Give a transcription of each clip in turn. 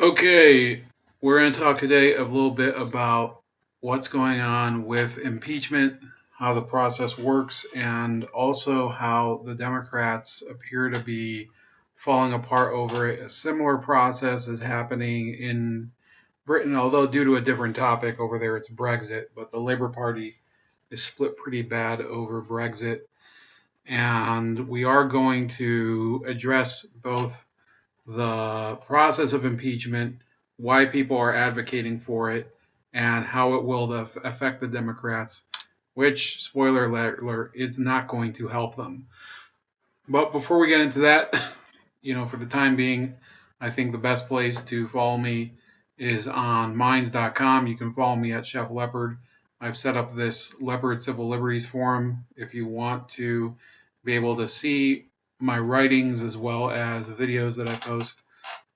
Okay, we're going to talk today a little bit about what's going on with impeachment, how the process works, and also how the Democrats appear to be falling apart over it. A similar process is happening in Britain, although due to a different topic over there, it's Brexit, but the Labour Party is split pretty bad over Brexit. And we are going to address both the process of impeachment, why people are advocating for it, and how it will affect the Democrats, which, spoiler alert, it's not going to help them. But before we get into that, for the time being, I think the best place to follow me is on minds.com. You can follow me at Chef Leopard. I've set up this Leopard Civil Liberties Forum if you want to be able to see my writings as well as videos that I post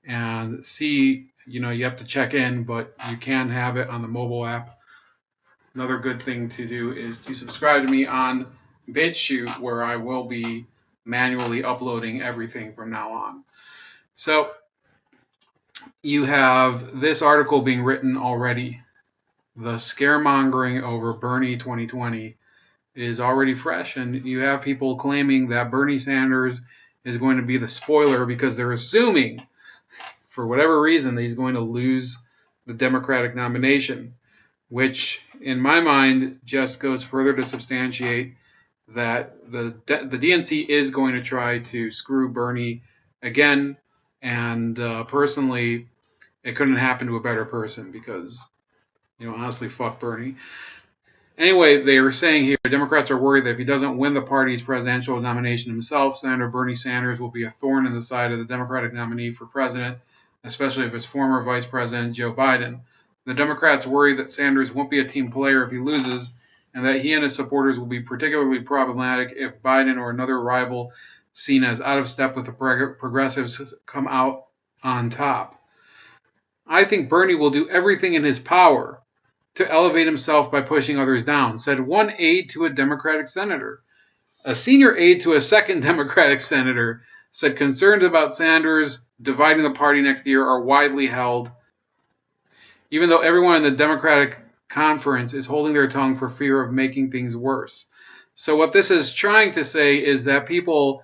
and see, you have to check in, but you can have it on the mobile app. Another good thing to do is to subscribe to me on BitChute, where I will be manually uploading everything from now on. So you have this article being written already. The scaremongering over Bernie 2020 is already fresh, and you have people claiming that Bernie Sanders is going to be the spoiler because they're assuming, for whatever reason, that he's going to lose the Democratic nomination, which, in my mind, just goes further to substantiate that the DNC is going to try to screw Bernie again, and personally, it couldn't happen to a better person because, honestly, fuck Bernie. Anyway, they were saying here, Democrats are worried that if he doesn't win the party's presidential nomination himself, Senator Bernie Sanders will be a thorn in the side of the Democratic nominee for president, especially if his former vice president, Joe Biden. The Democrats worry that Sanders won't be a team player if he loses, and that he and his supporters will be particularly problematic if Biden or another rival seen as out of step with the progressives come out on top. I think Bernie will do everything in his power to elevate himself by pushing others down, said one aide to a Democratic senator. A senior aide to a second Democratic senator said concerns about Sanders dividing the party next year are widely held, even though everyone in the Democratic conference is holding their tongue for fear of making things worse. So what this is trying to say is that people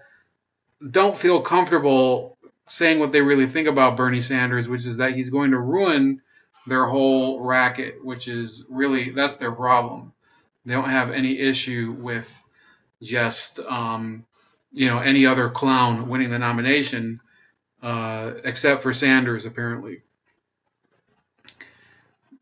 don't feel comfortable saying what they really think about Bernie Sanders, which is that he's going to ruin their whole racket, which is really, that's their problem. They don't have any issue with just, any other clown winning the nomination, except for Sanders, apparently.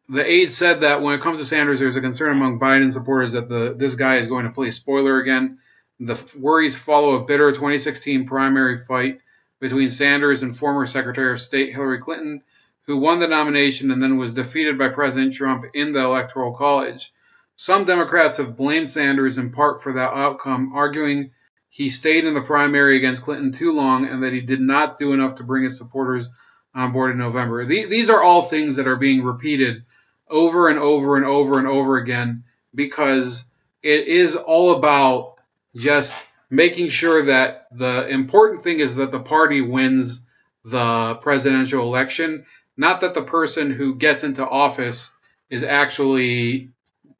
The aide said that when it comes to Sanders, there's a concern among Biden supporters that this guy is going to play spoiler again. The worries follow a bitter 2016 primary fight between Sanders and former Secretary of State Hillary Clinton, who won the nomination and then was defeated by President Trump in the Electoral College. Some Democrats have blamed Sanders in part for that outcome, arguing he stayed in the primary against Clinton too long and that he did not do enough to bring his supporters on board in November. These are all things that are being repeated over and over and over and over again because it is all about just making sure that the important thing is that the party wins the presidential election, not that the person who gets into office is actually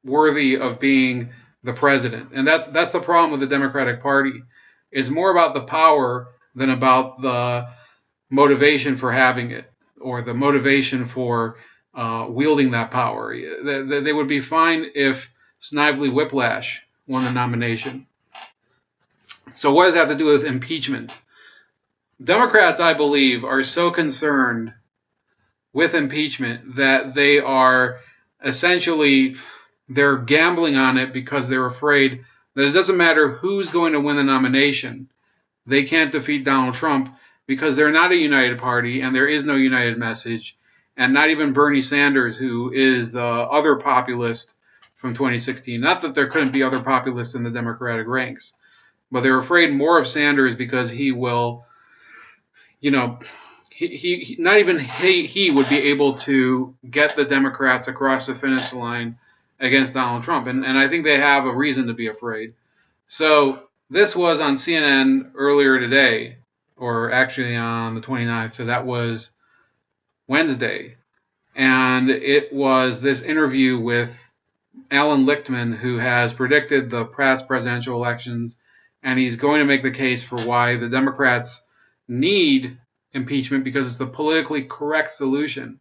worthy of being the president. And that's the problem with the Democratic Party. It's more about the power than about the motivation for having it or the motivation for wielding that power. They would be fine if Snively Whiplash won the nomination. So what does that have to do with impeachment? Democrats, I believe, are so concerned with impeachment that they are essentially, they're gambling on it because they're afraid that it doesn't matter who's going to win the nomination. They can't defeat Donald Trump because they're not a united party and there is no united message. And not even Bernie Sanders, who is the other populist from 2016. Not that there couldn't be other populists in the Democratic ranks, but they're afraid more of Sanders because he will, he not even he would be able to get the Democrats across the finish line against Donald Trump. And I think they have a reason to be afraid. So this was on CNN earlier today, or actually on the 29th. So that was Wednesday. And it was this interview with Alan Lichtman, who has predicted the past presidential elections, and he's going to make the case for why the Democrats need impeachment because it's the politically correct solution.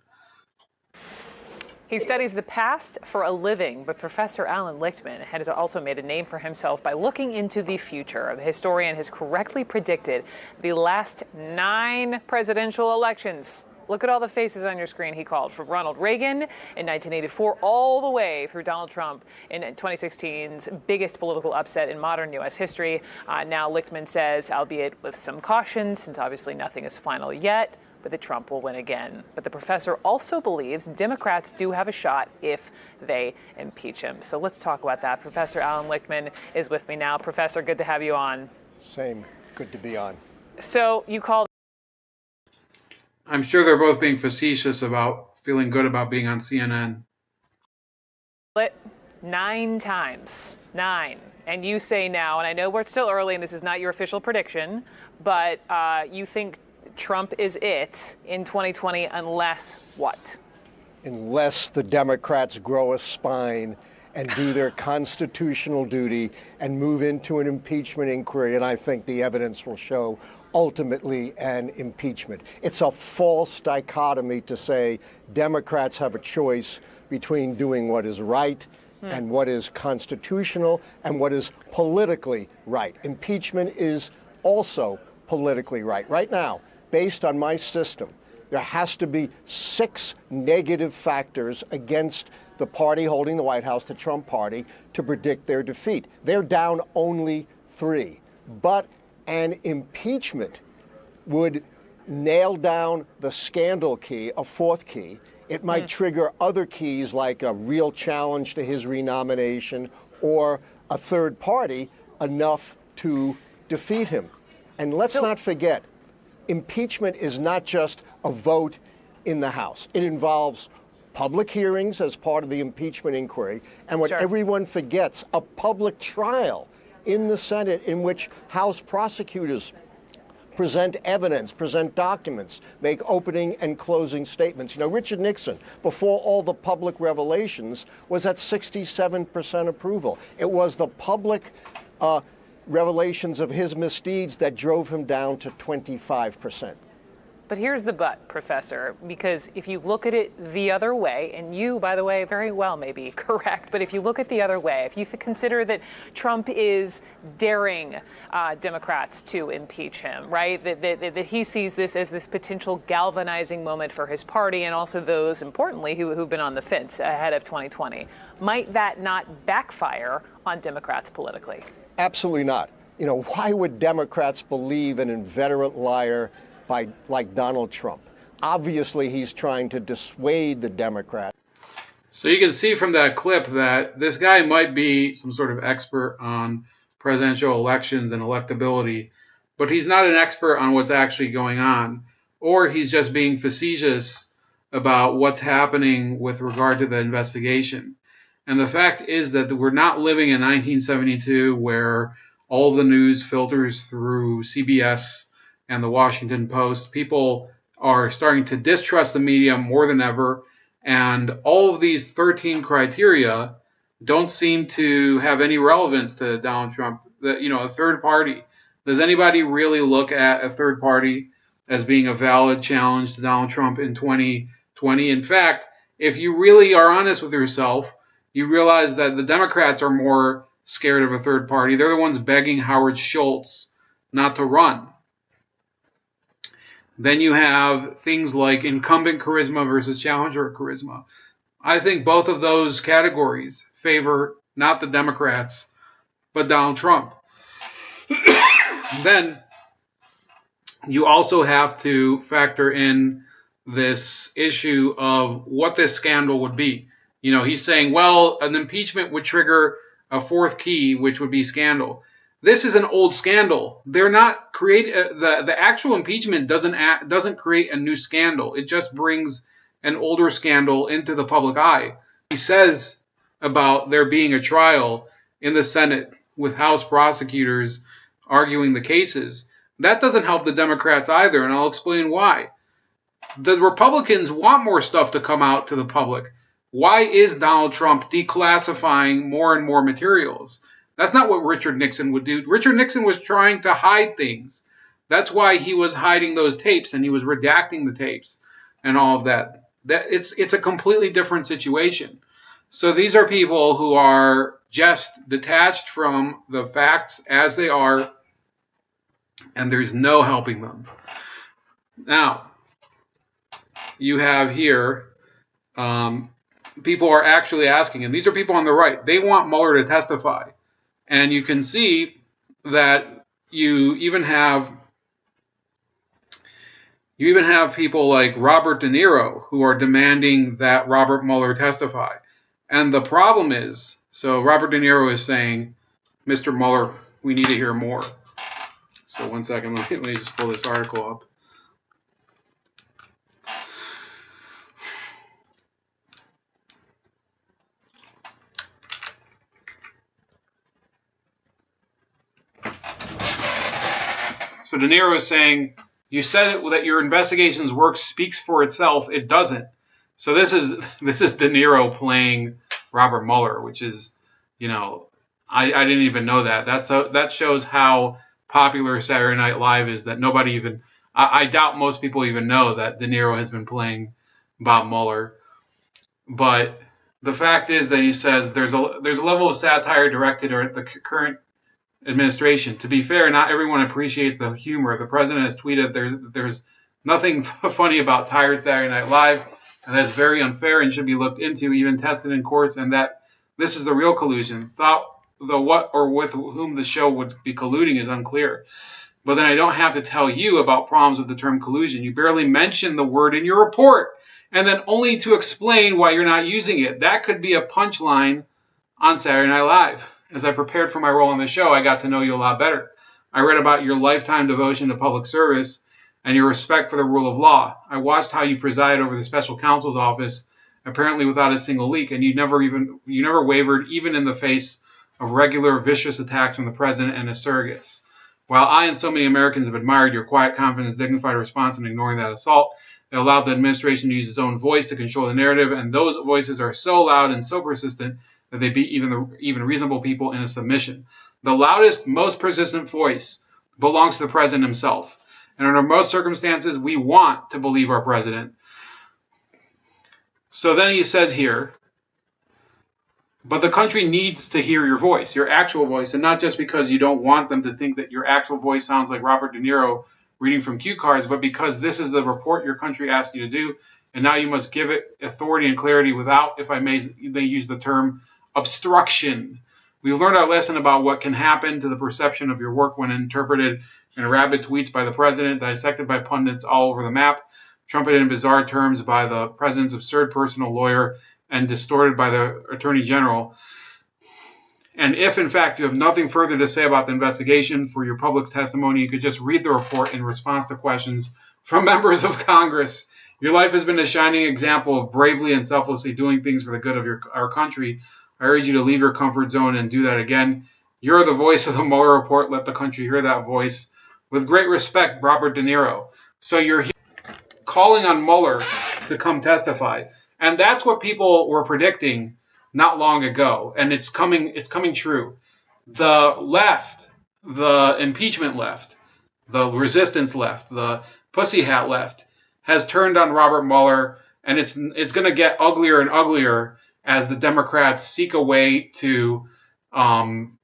He studies the past for a living, but Professor Alan Lichtman has also made a name for himself by looking into the future. The historian has correctly predicted the last 9 presidential elections. Look at all the faces on your screen, he called, from Ronald Reagan in 1984 all the way through Donald Trump in 2016's biggest political upset in modern U.S. history. Now Lichtman says, albeit with some caution, since obviously nothing is final yet, but that Trump will win again. But the professor also believes Democrats do have a shot if they impeach him. So let's talk about that. Professor Alan Lichtman is with me now. Professor, good to have you on. Same. Good to be on. So you called. I'm sure they're both being facetious about feeling good about being on CNN. 9 times. 9. And you say now, and I know we're still early and this is not your official prediction, but you think Trump is it in 2020 unless what? Unless the Democrats grow a spine and do their constitutional duty and move into an impeachment inquiry, and I think the evidence will show ultimately an impeachment. It's a false dichotomy to say Democrats have a choice between doing what is right and what is constitutional and what is politically right. Impeachment is also politically right. Right now, based on my system, there has to be 6 negative factors against the party holding the White House, the Trump party, to predict their defeat. They're down only 3. But an impeachment would nail down the scandal key, a 4th key. It might trigger other keys like a real challenge to his renomination or a third party enough to defeat him. And let's not forget, impeachment is not just a vote in the House. It involves public hearings as part of the impeachment inquiry, and what everyone forgets, a public trial in the Senate in which House prosecutors present evidence, present documents, make opening and closing statements. You know, Richard Nixon, before all the public revelations, was at 67% approval. It was the public revelations of his misdeeds that drove him down to 25%. But here's the but, Professor, because if you look at it the other way, and you, by the way, very well may be correct, but if you look at the other way, if you consider that Trump is daring Democrats to impeach him, right, that he sees this as this potential galvanizing moment for his party and also those, importantly, who've been on the fence ahead of 2020, might that not backfire on Democrats politically? Absolutely not. You know, why would Democrats believe an inveterate liar like Donald Trump? Obviously, he's trying to dissuade the Democrats. So you can see from that clip that this guy might be some sort of expert on presidential elections and electability, but he's not an expert on what's actually going on, or he's just being facetious about what's happening with regard to the investigation. And the fact is that we're not living in 1972 where all the news filters through CBS and the Washington Post. People are starting to distrust the media more than ever. And all of these 13 criteria don't seem to have any relevance to Donald Trump. A third party. Does anybody really look at a third party as being a valid challenge to Donald Trump in 2020? In fact, if you really are honest with yourself, you realize that the Democrats are more scared of a third party. They're the ones begging Howard Schultz not to run. Then you have things like incumbent charisma versus challenger charisma. I think both of those categories favor not the Democrats, but Donald Trump. Then you also have to factor in this issue of what this scandal would be. You know, he's saying, well, an impeachment would trigger a 4th key, which would be scandal. This is an old scandal. They're not the actual impeachment doesn't create a new scandal. It just brings an older scandal into the public eye. He says about there being a trial in the Senate with House prosecutors arguing the cases. That doesn't help the Democrats either, and I'll explain why. The Republicans want more stuff to come out to the public. Why is Donald Trump declassifying more and more materials? That's not what Richard Nixon would do. Richard Nixon was trying to hide things. That's why he was hiding those tapes and he was redacting the tapes and all of that. It's a completely different situation. So these are people who are just detached from the facts as they are, and there's no helping them. Now, you have here people are actually asking, and these are people on the right, they want Mueller to testify. And you can see that you even have people like Robert De Niro who are demanding that Robert Mueller testify. And the problem is, so Robert De Niro is saying, Mr. Mueller, we need to hear more. So one second, let me just pull this article up. So De Niro is saying, you said that your investigation's work speaks for itself. It doesn't. So this is De Niro playing Robert Mueller, which is, I didn't even know that. That shows how popular Saturday Night Live is, that nobody even, I doubt most people even know that De Niro has been playing Bob Mueller. But the fact is that he says there's a level of satire directed at the current administration. To be fair, not everyone appreciates the humor. The president has tweeted there's nothing funny about tired Saturday Night Live, and that's very unfair and should be looked into, even tested in courts, and that this is the real collusion. The what or with whom the show would be colluding is unclear. But then I don't have to tell you about problems with the term collusion. You barely mention the word in your report, and then only to explain why you're not using it. That could be a punchline on Saturday Night Live. As I prepared for my role on the show, I got to know you a lot better. I read about your lifetime devotion to public service and your respect for the rule of law. I watched how you preside over the special counsel's office, apparently without a single leak, and you never wavered, even in the face of regular vicious attacks from the president and his surrogates. While I and so many Americans have admired your quiet confidence, dignified response in ignoring that assault, it allowed the administration to use its own voice to control the narrative, and those voices are so loud and so persistent that they beat even reasonable people in a submission. The loudest, most persistent voice belongs to the president himself. And under most circumstances, we want to believe our president. So then he says here, but the country needs to hear your voice, your actual voice, and not just because you don't want them to think that your actual voice sounds like Robert De Niro reading from cue cards, but because this is the report your country asked you to do, and now you must give it authority and clarity without, if I may use the term, obstruction. We've learned our lesson about what can happen to the perception of your work when interpreted in rabid tweets by the president, dissected by pundits all over the map, trumpeted in bizarre terms by the president's absurd personal lawyer, and distorted by the attorney general. And if, in fact, you have nothing further to say about the investigation for your public testimony, you could just read the report in response to questions from members of Congress. Your life has been a shining example of bravely and selflessly doing things for the good of our country. I urge you to leave your comfort zone and do that again. You're the voice of the Mueller report. Let the country hear that voice. With great respect, Robert De Niro. So you're calling on Mueller to come testify. And that's what people were predicting not long ago. And it's coming true. The left, the impeachment left, the resistance left, the pussy hat left has turned on Robert Mueller. And it's going to get uglier and uglier as the Democrats seek a way to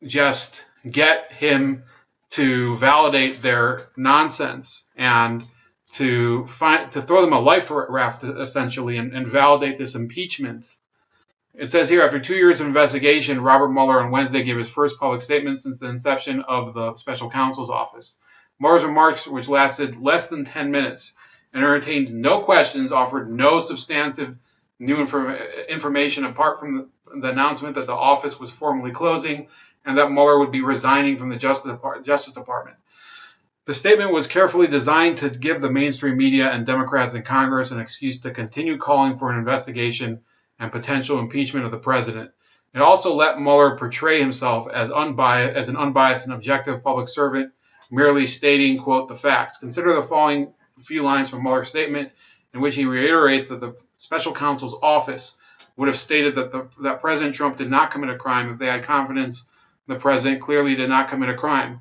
just get him to validate their nonsense and to throw them a life raft, essentially, and validate this impeachment. It says here, after 2 years of investigation, Robert Mueller on Wednesday gave his first public statement since the inception of the special counsel's office. Mueller's remarks, which lasted less than 10 minutes and entertained no questions, offered no substantive new information apart from the announcement that the office was formally closing and that Mueller would be resigning from the Justice Department. The statement was carefully designed to give the mainstream media and Democrats in Congress an excuse to continue calling for an investigation and potential impeachment of the president. It also let Mueller portray himself as an unbiased and objective public servant, merely stating, quote, the facts. Consider the following few lines from Mueller's statement. in which he reiterates that the special counsel's office would have stated that President Trump did not commit a crime if they had confidence the president clearly did not commit a crime.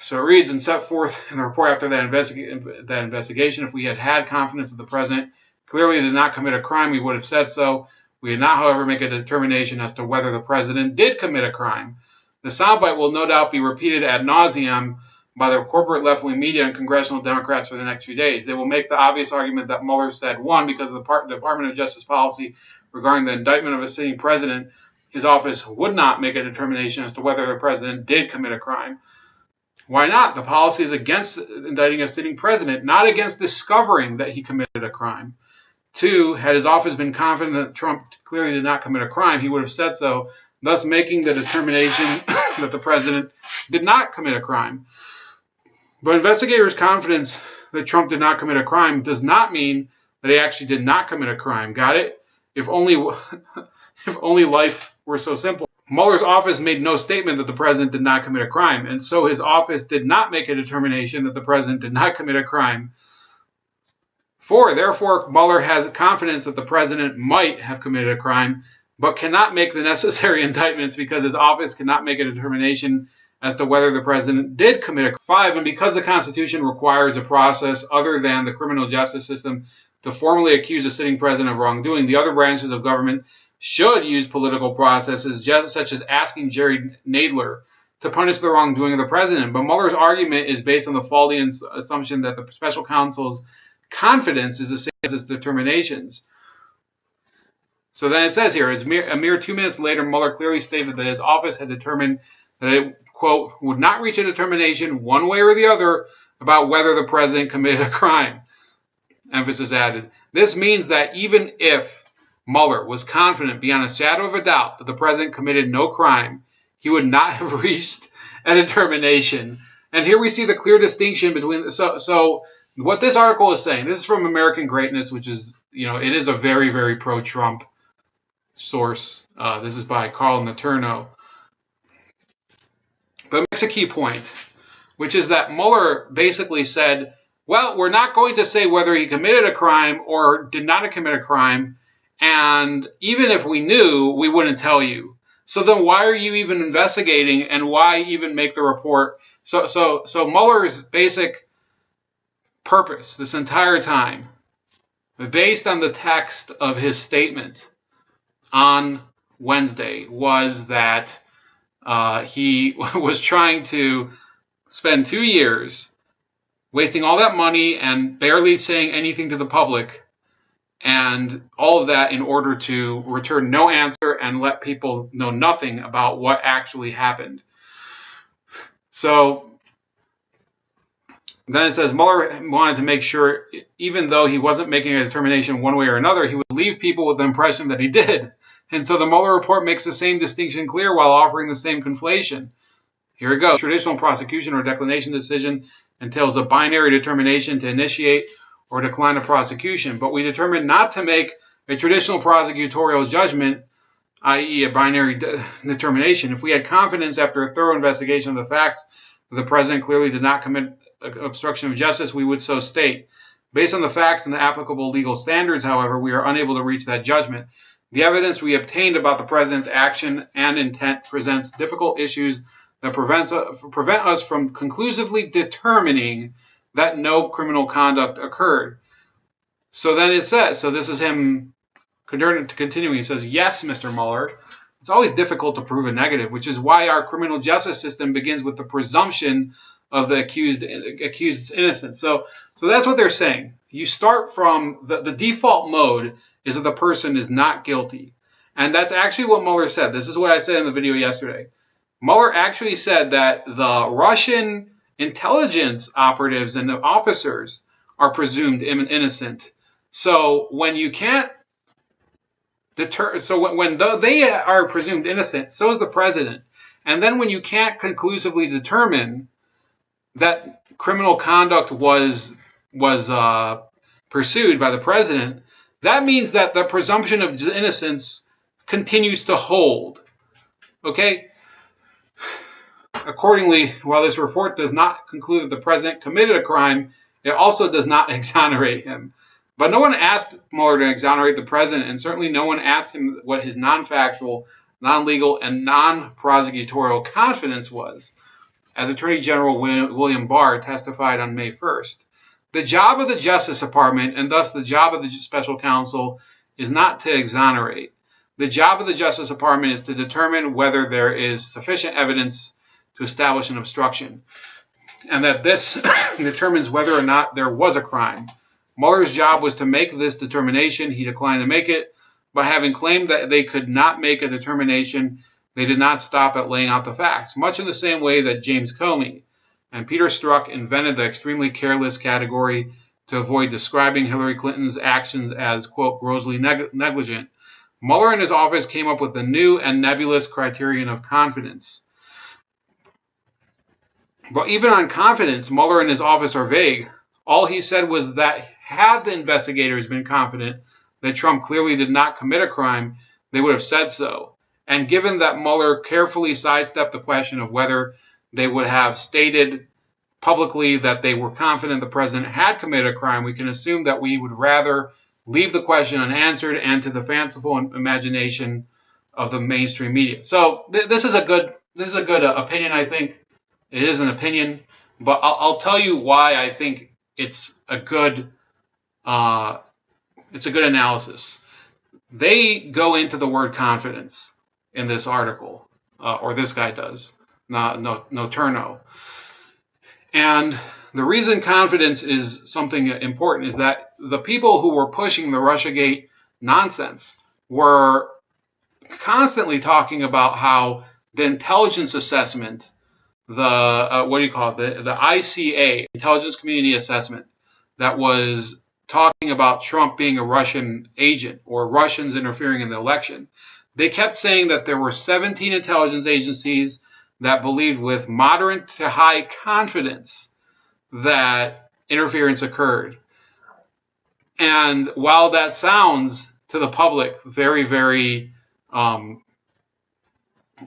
So it reads, and set forth in the report after that investigation, if we had had confidence that the president clearly did not commit a crime, we would have said so. We did not, however, make a determination as to whether the president did commit a crime. The soundbite will no doubt be repeated ad nauseum by the corporate left-wing media and congressional Democrats for the next few days. They will make the obvious argument that Mueller said, one, because of the Department of Justice policy regarding the indictment of a sitting president, his office would not make a determination as to whether the president did commit a crime. Why not? The policy is against indicting a sitting president, not against discovering that he committed a crime. Two, had his office been confident that Trump clearly did not commit a crime, he would have said so, thus making the determination that the president did not commit a crime. But investigators' confidence that Trump did not commit a crime does not mean that he actually did not commit a crime. Got it? If only life were so simple. Mueller's office made no statement that the president did not commit a crime, and so his office did not make a determination that the president did not commit a crime. Four, therefore, Mueller has confidence that the president might have committed a crime, but cannot make the necessary indictments because his office cannot make a determination as to whether the president did commit a crime. Five, and because the Constitution requires a process other than the criminal justice system to formally accuse a sitting president of wrongdoing, the other branches of government should use political processes such as asking Jerry Nadler to punish the wrongdoing of the president. But Mueller's argument is based on the faulty assumption that the special counsel's confidence is the same as its determinations. So then it says here, a mere 2 minutes later, Mueller clearly stated that his office had determined that it, quote, would not reach a determination one way or the other about whether the president committed a crime. Emphasis added. This means that even if Mueller was confident beyond a shadow of a doubt that the president committed no crime, he would not have reached a determination. And here we see the clear distinction between, so what this article is saying, this is from American Greatness, which is, it is a very, very pro-Trump source. This is by Carl Naterno. But it makes a key point, which is that Mueller basically said, well, we're not going to say whether he committed a crime or did not commit a crime, and even if we knew, we wouldn't tell you. So then why are you even investigating, and why even make the report? So Mueller's basic purpose this entire time, based on the text of his statement on Wednesday, was that he was trying to spend 2 years wasting all that money and barely saying anything to the public, and all of that in order to return no answer and let people know nothing about what actually happened. So then it says Mueller wanted to make sure, even though he wasn't making a determination one way or another, he would leave people with the impression that he did. And so the Mueller report makes the same distinction clear while offering the same conflation. Here it goes. Traditional prosecution or declination decision entails a binary determination to initiate or decline a prosecution, but we determined not to make a traditional prosecutorial judgment, i.e. a binary determination. If we had confidence after a thorough investigation of the facts that the president clearly did not commit obstruction of justice, we would so state. Based on the facts and the applicable legal standards, however, we are unable to reach that judgment. The evidence we obtained about the president's action and intent presents difficult issues that prevent us from conclusively determining that no criminal conduct occurred. So then it says, so this is him continuing. He says, yes, Mr. Mueller, it's always difficult to prove a negative, which is why our criminal justice system begins with the presumption of the accused's innocence. So that's what they're saying. You start from the default mode is that the person is not guilty. And that's actually what Mueller said. This is what I said in the video yesterday. Mueller actually said that the Russian intelligence operatives and officers are presumed innocent. So when you can't when they are presumed innocent, so is the president. And then when you can't conclusively determine that criminal conduct was pursued by the president, that means that the presumption of innocence continues to hold. Okay? Accordingly, while this report does not conclude that the president committed a crime, it also does not exonerate him. But no one asked Mueller to exonerate the president, and certainly no one asked him what his non-factual, non-legal, and non-prosecutorial confidence was, as Attorney General William Barr testified on May 1st. The job of the Justice Department, and thus the job of the special counsel, is not to exonerate. The job of the Justice Department is to determine whether there is sufficient evidence to establish an obstruction, and that this determines whether or not there was a crime. Mueller's job was to make this determination. He declined to make it. By having claimed that they could not make a determination, they did not stop at laying out the facts, much in the same way that James Comey and Peter Strzok invented the extremely careless category to avoid describing Hillary Clinton's actions as, quote, grossly negligent. Mueller and his office came up with the new and nebulous criterion of confidence. But even on confidence, Mueller and his office are vague. All he said was that had the investigators been confident that Trump clearly did not commit a crime, they would have said so. And given that Mueller carefully sidestepped the question of whether they would have stated publicly that they were confident the president had committed a crime, we can assume that we would rather leave the question unanswered and to the fanciful imagination of the mainstream media. So this is a good opinion. I think it is an opinion, but I'll tell you why I think it's a good analysis. They go into the word confidence in this article, or this guy does, no Turno. And the reason confidence is something important is that the people who were pushing the Russiagate nonsense were constantly talking about how the intelligence assessment, the ICA, Intelligence Community Assessment, that was talking about Trump being a Russian agent or Russians interfering in the election. They kept saying that there were 17 intelligence agencies that believed with moderate to high confidence that interference occurred. And while that sounds to the public very, very,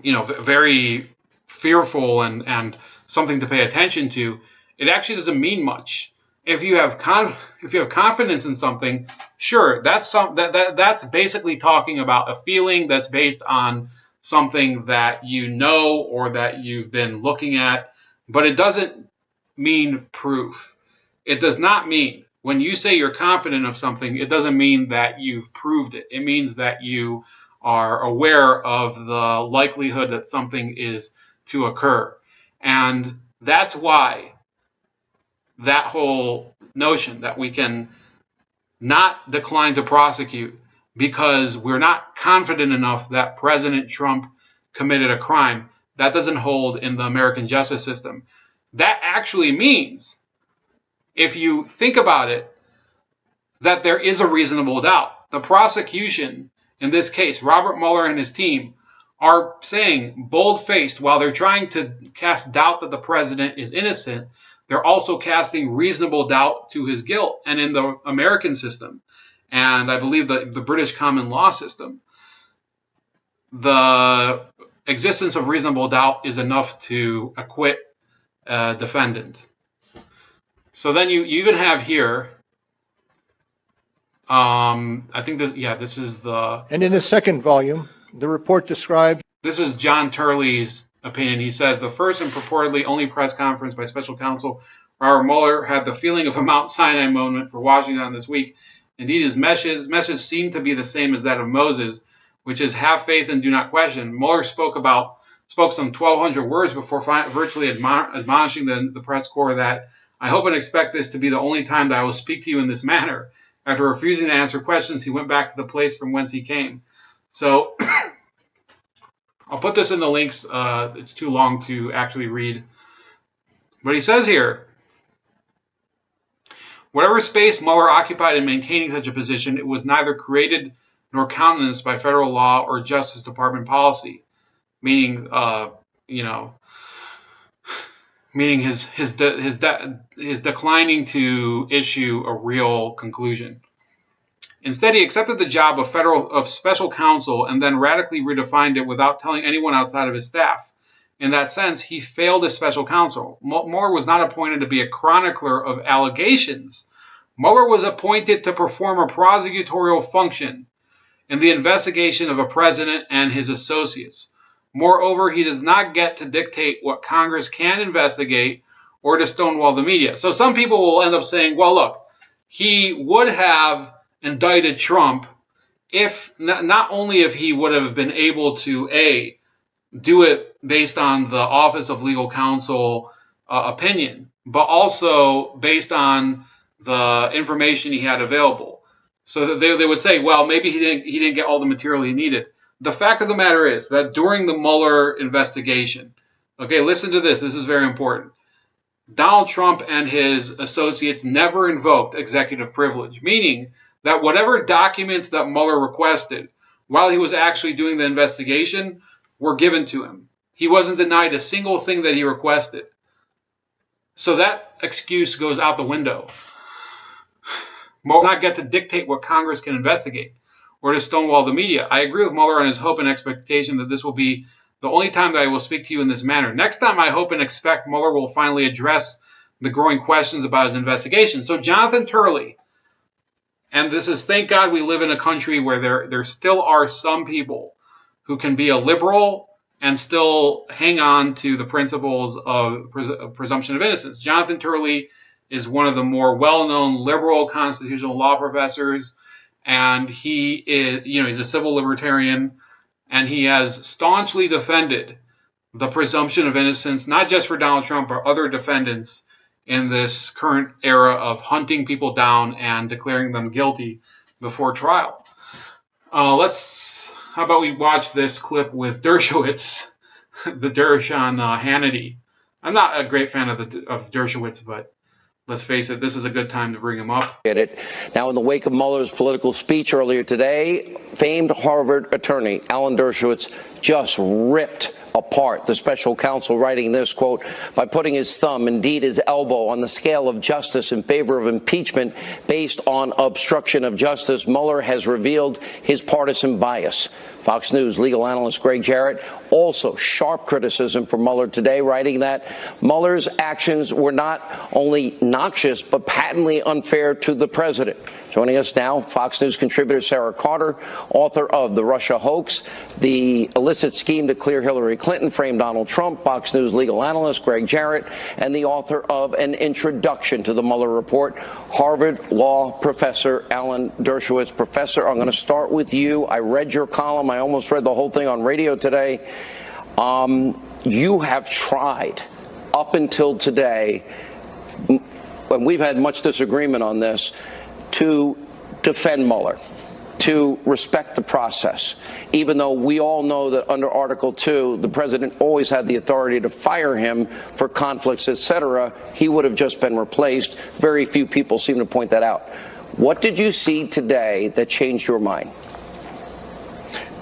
very fearful and something to pay attention to, it actually doesn't mean much. If you have confidence in something, sure, that's basically talking about a feeling that's based on something that you know or that you've been looking at, but it doesn't mean proof. It does not mean, when you say you're confident of something, it doesn't mean that you've proved it. It means that you are aware of the likelihood that something is to occur. And that's why that whole notion that we can not decline to prosecute because we're not confident enough that President Trump committed a crime, that doesn't hold in the American justice system. That actually means, if you think about it, that there is a reasonable doubt. The prosecution, in this case, Robert Mueller and his team, are saying bold-faced, while they're trying to cast doubt that the president is innocent, they're also casting reasonable doubt to his guilt. And in the American system, and I believe the British common law system, the existence of reasonable doubt is enough to acquit a defendant. So then you even have here, I think that, this is the... And in the second volume, the report describes... This is John Turley's opinion. He says, the first and purportedly only press conference by special counsel Robert Mueller had the feeling of a Mount Sinai moment for Washington this week. Indeed, his message seemed to be the same as that of Moses, which is have faith and do not question. Mueller spoke some 1,200 words before virtually admonishing the press corps that I hope and expect this to be the only time that I will speak to you in this manner. After refusing to answer questions, he went back to the place from whence he came. So I'll put this in the links. It's too long to actually read. But he says here, whatever space Mueller occupied in maintaining such a position, it was neither created nor countenanced by federal law or Justice Department policy, meaning his declining to issue a real conclusion. Instead, he accepted the job of special counsel and then radically redefined it without telling anyone outside of his staff. In that sense, he failed as special counsel. Mueller was not appointed to be a chronicler of allegations, Mueller was appointed to perform a prosecutorial function in the investigation of a president and his associates. Moreover, he does not get to dictate what Congress can investigate or to stonewall the media. So some people will end up saying, well, look, he would have indicted Trump if not only if he would have been able to do it based on the Office of Legal Counsel opinion, but also based on the information he had available. So that they would say, well, maybe he didn't get all the material he needed. The fact of the matter is that during the Mueller investigation, okay, listen to this. This is very important. Donald Trump and his associates never invoked executive privilege, meaning that whatever documents that Mueller requested while he was actually doing the investigation were given to him. He wasn't denied a single thing that he requested. So that excuse goes out the window. Mueller does not get to dictate what Congress can investigate or to stonewall the media. I agree with Mueller on his hope and expectation that this will be the only time that I will speak to you in this manner. Next time, I hope and expect Mueller will finally address the growing questions about his investigation. So Jonathan Turley, and this is, thank God we live in a country where there still are some people who can be a liberal and still hang on to the principles of presumption of innocence. Jonathan Turley is one of the more well-known liberal constitutional law professors, and he is, he's a civil libertarian, and he has staunchly defended the presumption of innocence, not just for Donald Trump, but other defendants in this current era of hunting people down and declaring them guilty before trial. How about we watch this clip with Dershowitz, the Dersh on Hannity. I'm not a great fan of Dershowitz, but let's face it, this is a good time to bring him up. Get it. Now, in the wake of Mueller's political speech earlier today, famed Harvard attorney Alan Dershowitz just ripped apart the special counsel, writing this, quote, by putting his thumb, indeed his elbow, on the scale of justice in favor of impeachment based on obstruction of justice. Mueller has revealed his partisan bias. Fox News legal analyst Greg Jarrett also sharp criticism for Mueller today, writing that Mueller's actions were not only noxious but patently unfair to the president. Joining us now, Fox News contributor Sarah Carter, author of The Russia Hoax, The Illicit Scheme to Clear Hillary Clinton, Framed Donald Trump, Fox News legal analyst Greg Jarrett, and the author of An Introduction to the Mueller Report, Harvard law professor Alan Dershowitz. Professor, I'm going to start with you. I read your column. I almost read the whole thing on radio today. You have tried up until today, and we've had much disagreement on this, to defend Mueller, to respect the process, even though we all know that under Article 2, the president always had the authority to fire him for conflicts, etc. He would have just been replaced. Very few people seem to point that out. What did you see today that changed your mind?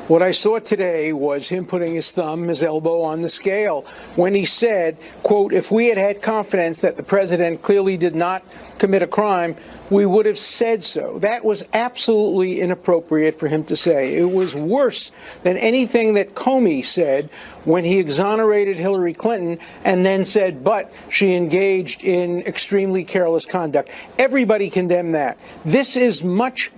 What I saw today was him putting his thumb, his elbow on the scale when he said, quote, if we had had confidence that the president clearly did not commit a crime, we would have said so. That was absolutely inappropriate for him to say. It was worse than anything that Comey said when he exonerated Hillary Clinton and then said, but she engaged in extremely careless conduct. Everybody condemned that. This is much.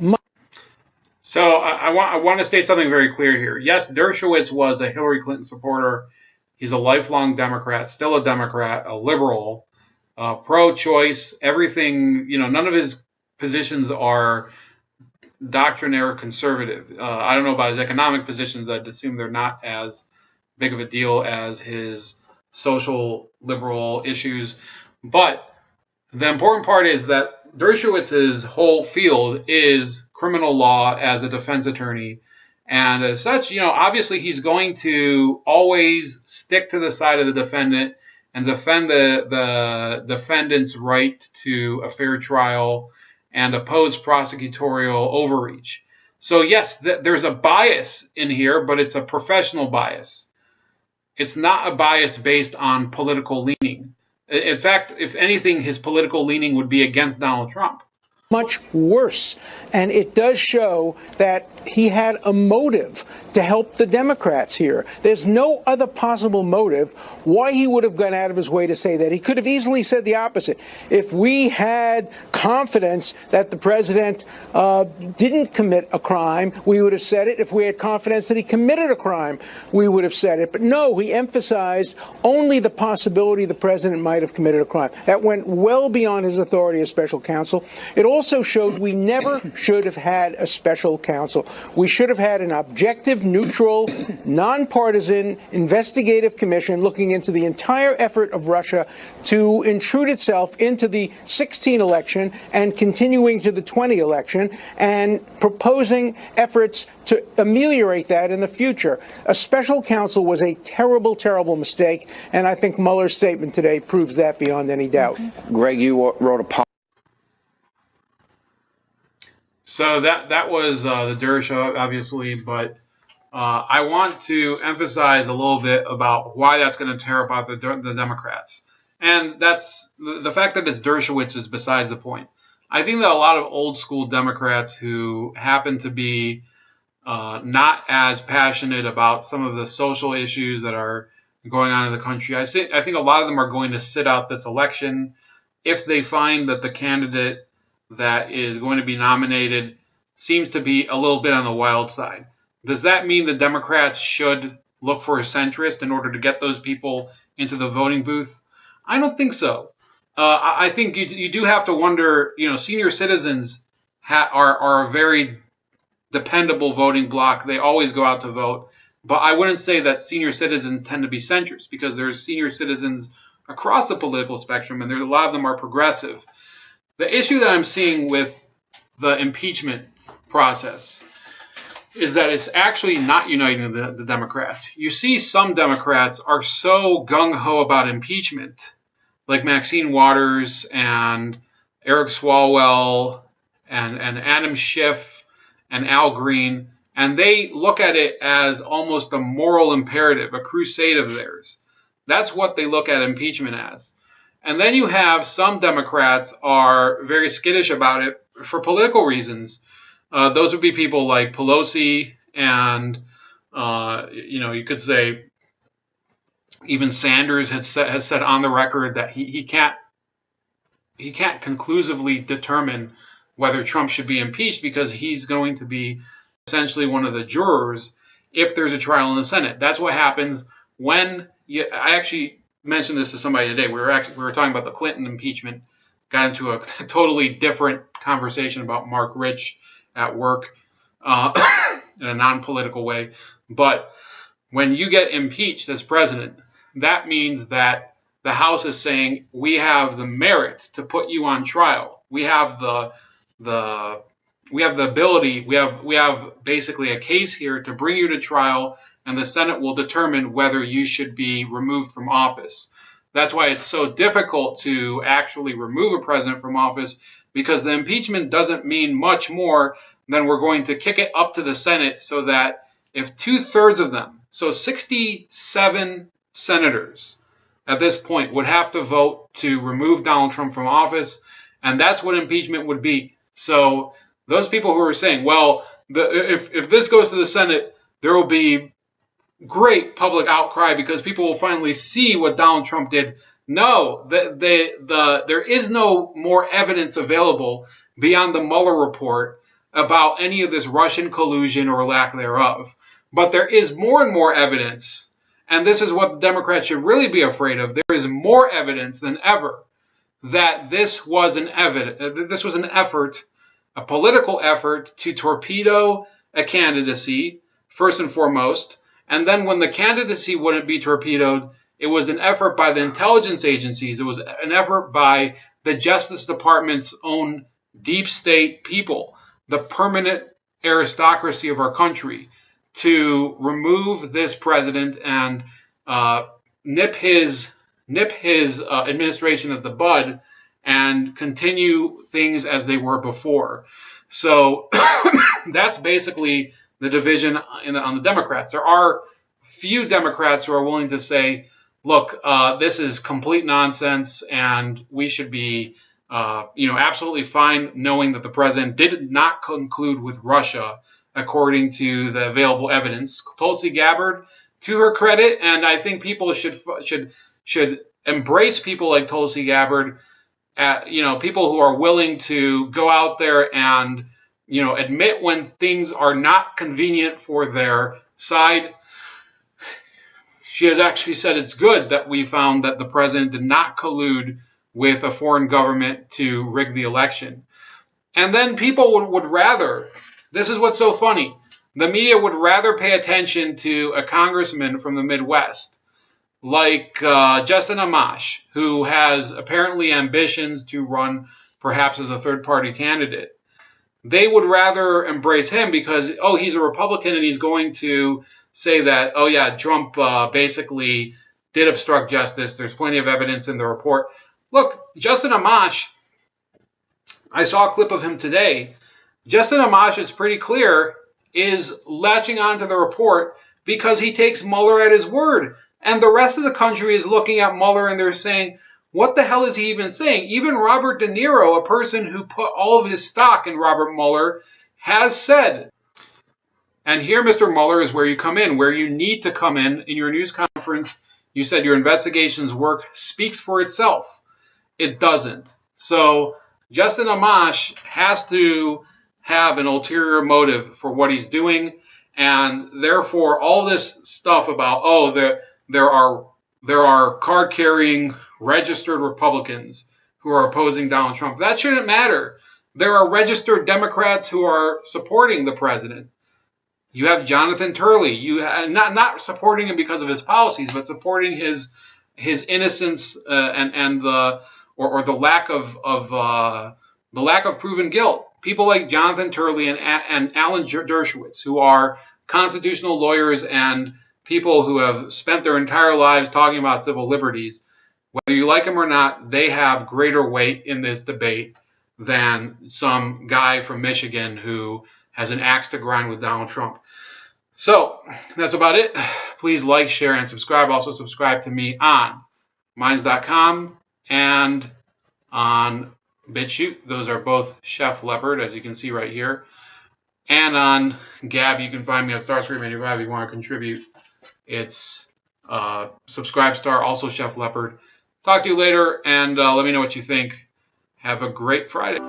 So I want to state something very clear here. Yes, Dershowitz was a Hillary Clinton supporter. He's a lifelong Democrat, still a Democrat, a liberal, pro-choice, everything. None of his positions are doctrinaire conservative. I don't know about his economic positions. I'd assume they're not as big of a deal as his social liberal issues. But the important part is that Dershowitz's whole field is criminal law as a defense attorney. And as such, obviously he's going to always stick to the side of the defendant and defend the defendant's right to a fair trial and oppose prosecutorial overreach. So yes, there's a bias in here, but it's a professional bias. It's not a bias based on political leaning. In fact, if anything, his political leaning would be against Donald Trump. much worse. And it does show that he had a motive to help the Democrats here. There's no other possible motive why he would have gone out of his way to say that. He could have easily said the opposite. If we had confidence that the president didn't commit a crime, we would have said it. If we had confidence that he committed a crime, we would have said it. But no, he emphasized only the possibility the president might have committed a crime. That went well beyond his authority as special counsel. It also showed we never should have had a special counsel. We should have had an objective, neutral, nonpartisan investigative commission looking into the entire effort of Russia to intrude itself into the 16 election and continuing to the 20 election and proposing efforts to ameliorate that in the future. A special counsel was a terrible, terrible mistake, and I think Mueller's statement today proves that beyond any doubt. Greg, you wrote a So that was the Dersh, obviously, but I want to emphasize a little bit about why that's going to tear apart the Democrats. And that's the fact that it's Dershowitz is besides the point. I think that a lot of old school Democrats who happen to be not as passionate about some of the social issues that are going on in the country, I think a lot of them are going to sit out this election if they find that the candidate that is going to be nominated seems to be a little bit on the wild side. Does that mean the Democrats should look for a centrist in order to get those people into the voting booth? I don't think so. I think you do have to wonder, senior citizens are a very dependable voting bloc. They always go out to vote. But I wouldn't say that senior citizens tend to be centrist, because there's senior citizens across the political spectrum, and a lot of them are progressive. The issue that I'm seeing with the impeachment process is that it's actually not uniting the Democrats. You see some Democrats are so gung-ho about impeachment, like Maxine Waters and Eric Swalwell and Adam Schiff and Al Green, and they look at it as almost a moral imperative, a crusade of theirs. That's what they look at impeachment as. And then you have some Democrats are very skittish about it for political reasons. Those would be people like Pelosi and, you could say even Sanders has said on the record that he can't conclusively determine whether Trump should be impeached because he's going to be essentially one of the jurors if there's a trial in the Senate. That's what happens when I actually mentioned this to somebody today. We were talking about the Clinton impeachment, got into a totally different conversation about Mark Rich at work in a non-political way. But when you get impeached as president, that means that the House is saying we have the merit to put you on trial. We have the ability. We have basically a case here to bring you to trial, and the Senate will determine whether you should be removed from office. That's why it's so difficult to actually remove a president from office, because the impeachment doesn't mean much more than we're going to kick it up to the Senate so that if 2/3 of them, so 67 senators at this point, would have to vote to remove Donald Trump from office, and that's what impeachment would be. So those people who are saying, well, if this goes to the Senate, there will be great public outcry because people will finally see what Donald Trump did. No, there is no more evidence available beyond the Mueller report about any of this Russian collusion or lack thereof. But there is more and more evidence, and this is what the Democrats should really be afraid of. There is more evidence than ever that this was an effort, a political effort to torpedo a candidacy, first and foremost. And then when the candidacy wouldn't be torpedoed, it was an effort by the intelligence agencies. It was an effort by the Justice Department's own deep state people, the permanent aristocracy of our country, to remove this president and nip his administration at the bud and continue things as they were before. So that's basically the division on the Democrats. There are few Democrats who are willing to say, look, this is complete nonsense and we should be absolutely fine knowing that the president did not conclude with Russia, according to the available evidence. Tulsi Gabbard, to her credit, and I think people should embrace people like Tulsi Gabbard, people who are willing to go out there and admit when things are not convenient for their side. She has actually said it's good that we found that the president did not collude with a foreign government to rig the election. And then people would rather, this is what's so funny, the media would rather pay attention to a congressman from the Midwest, like Justin Amash, who has apparently ambitions to run perhaps as a third-party candidate. They would rather embrace him because, he's a Republican and he's going to say that, Trump basically did obstruct justice. There's plenty of evidence in the report. Look, Justin Amash, I saw a clip of him today. Justin Amash, it's pretty clear, is latching onto the report because he takes Mueller at his word. And the rest of the country is looking at Mueller and they're saying, what the hell is he even saying? Even Robert De Niro, a person who put all of his stock in Robert Mueller, has said. And here, Mr. Mueller, is where you come in, where you need to come in your news conference. You said your investigation's work speaks for itself. It doesn't. So Justin Amash has to have an ulterior motive for what he's doing. And therefore, all this stuff about, there are card-carrying registered Republicans who are opposing Donald Trump. That shouldn't matter. There are registered Democrats who are supporting the president. You have Jonathan Turley. You not supporting him because of his policies, but supporting his innocence and the lack of proven guilt. People like Jonathan Turley and Alan Dershowitz, who are constitutional lawyers and people who have spent their entire lives talking about civil liberties. Whether you like them or not, they have greater weight in this debate than some guy from Michigan who has an axe to grind with Donald Trump. So that's about it. Please like, share, and subscribe. Also subscribe to me on Minds.com and on BitChute. Those are both Chef Leopard, as you can see right here. And on Gab, you can find me at Starscream85 if you want to contribute. It's Subscribe Star, also Chef Leopard. Talk to you later, and let me know what you think. Have a great Friday.